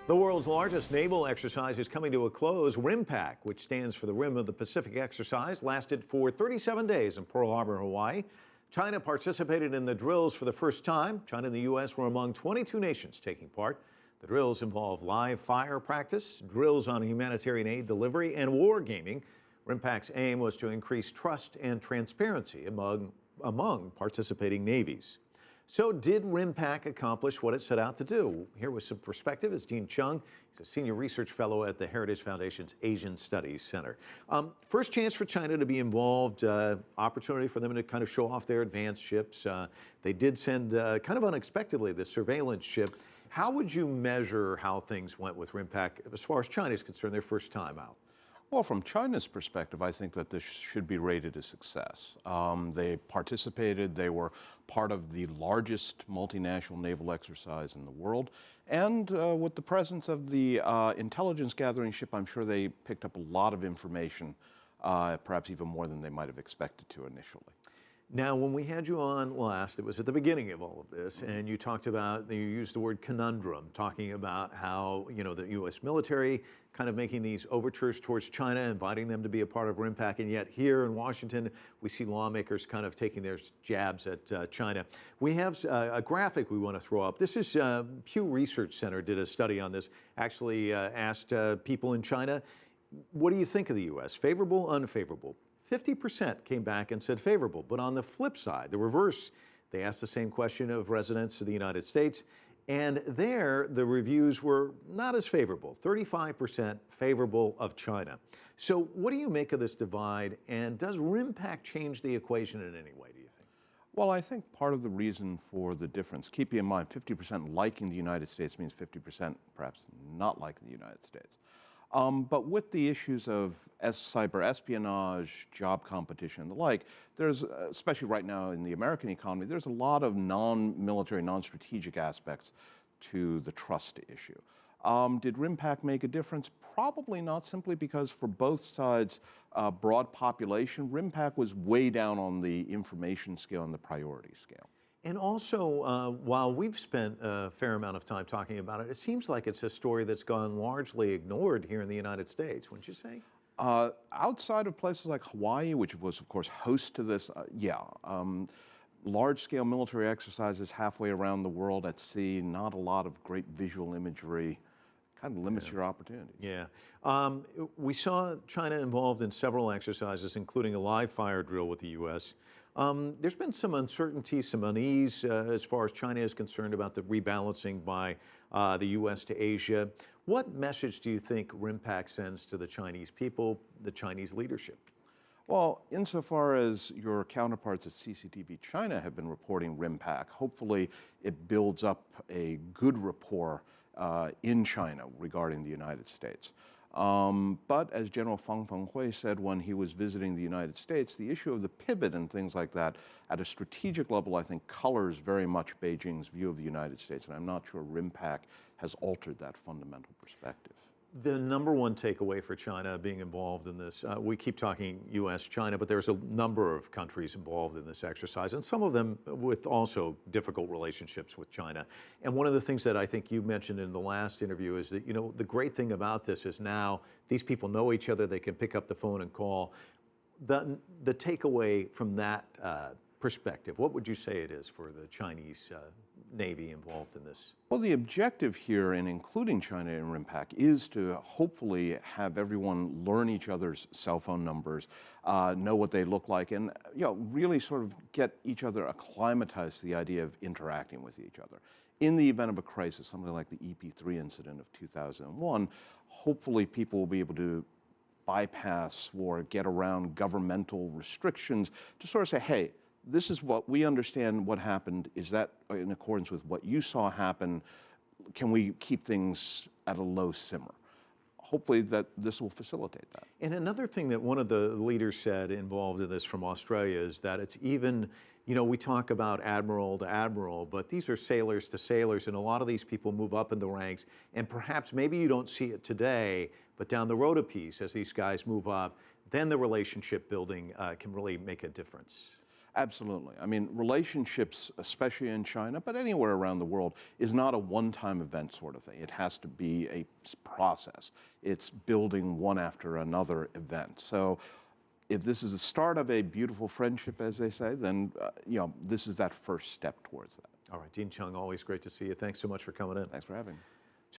The world's largest naval exercise is coming to a close. RIMPAC, which stands for the Rim of the Pacific exercise, lasted for 37 days in Pearl Harbor, Hawaii. China participated in the drills for the first time. China and the U.S. were among 22 nations taking part. The drills involve live fire practice, drills on humanitarian aid delivery, and war gaming. RIMPAC's aim was to increase trust and transparency among participating navies. So did RIMPAC accomplish what it set out to do? Here with some perspective is Cheng. He's a senior research fellow at the Heritage Foundation's Asian Studies Center. First chance for China to be involved, opportunity for them to kind of show off their advanced ships. They did send, kind of unexpectedly, the surveillance ship. How would you measure how things went with RIMPAC as far as China is concerned, their first time out? Well, from China's perspective, I think that this should be rated a success. They participated, they were part of the largest multinational naval exercise in the world, and with the presence of the intelligence gathering ship, I'm sure they picked up a lot of information, perhaps even more than they might have expected to initially. Now, when we had you on last, it was at the beginning of all of this, and you talked about, you used the word conundrum, talking about how, the U.S. military kind of making these overtures towards China, inviting them to be a part of RIMPAC, and yet here in Washington, we see lawmakers kind of taking their jabs at China. We have a graphic we want to throw up. This is Pew Research Center did a study on this, actually asked people in China, what do you think of the U.S.? Favorable, unfavorable? 50% came back and said favorable, but on the flip side, the reverse, they asked the same question of residents of the United States, and there the reviews were not as favorable, 35% favorable of China. So what do you make of this divide, and does RIMPAC change the equation in any way, do you think? Well, I think part of the reason for the difference, keeping in mind 50% liking the United States means 50% perhaps not liking the United States. But with the issues of cyber espionage, job competition, and the like, there's, especially right now in the American economy, there's a lot of non-military, non-strategic aspects to the trust issue. Did RIMPAC make a difference? Probably not, simply because for both sides, broad population, RIMPAC was way down on the information scale and the priority scale. And also, while we've spent a fair amount of time talking about it, it seems like it's a story that's gone largely ignored here in the United States, wouldn't you say? Outside of places like Hawaii, which was, of course, host to this, large-scale military exercises halfway around the world at sea, not a lot of great visual imagery, kind of limits your opportunities. Yeah. We saw China involved in several exercises, including a live fire drill with the U.S. There's been some uncertainty, some unease as far as China is concerned about the rebalancing by the U.S. to Asia. What message do you think RIMPAC sends to the Chinese people, the Chinese leadership? Well, insofar as your counterparts at CCTV China have been reporting RIMPAC, hopefully it builds up a good rapport in China regarding the United States. But as General Fang Fenghui said when he was visiting the United States, the issue of the pivot and things like that at a strategic level, I think, colors very much Beijing's view of the United States, and I'm not sure RIMPAC has altered that fundamental perspective. The number one takeaway for China being involved in this, we keep talking U.S., China, but there's a number of countries involved in this exercise, and some of them with also difficult relationships with China. And one of the things that I think you mentioned in the last interview is that, the great thing about this is now these people know each other, they can pick up the phone and call. The takeaway from that perspective, what would you say it is for the Chinese Navy involved in this? Well, the objective here in including China in RIMPAC is to hopefully have everyone learn each other's cell phone numbers, know what they look like, and really sort of get each other acclimatized to the idea of interacting with each other. In the event of a crisis, something like the EP3 incident of 2001, hopefully people will be able to bypass or get around governmental restrictions to sort of say, hey, this is what we understand what happened. Is that in accordance with what you saw happen? Can we keep things at a low simmer? Hopefully that this will facilitate that. And another thing that one of the leaders said involved in this from Australia is that it's even, we talk about admiral to admiral, but these are sailors to sailors, and a lot of these people move up in the ranks, and perhaps maybe you don't see it today, but down the road a piece as these guys move up, then the relationship building can really make a difference. Absolutely. I mean, relationships, especially in China, but anywhere around the world, is not a one-time event sort of thing. It has to be a process. It's building one after another event. So if this is the start of a beautiful friendship, as they say, then, this is that first step towards that. All right, Dean Cheng, always great to see you. Thanks so much for coming in. Thanks for having me.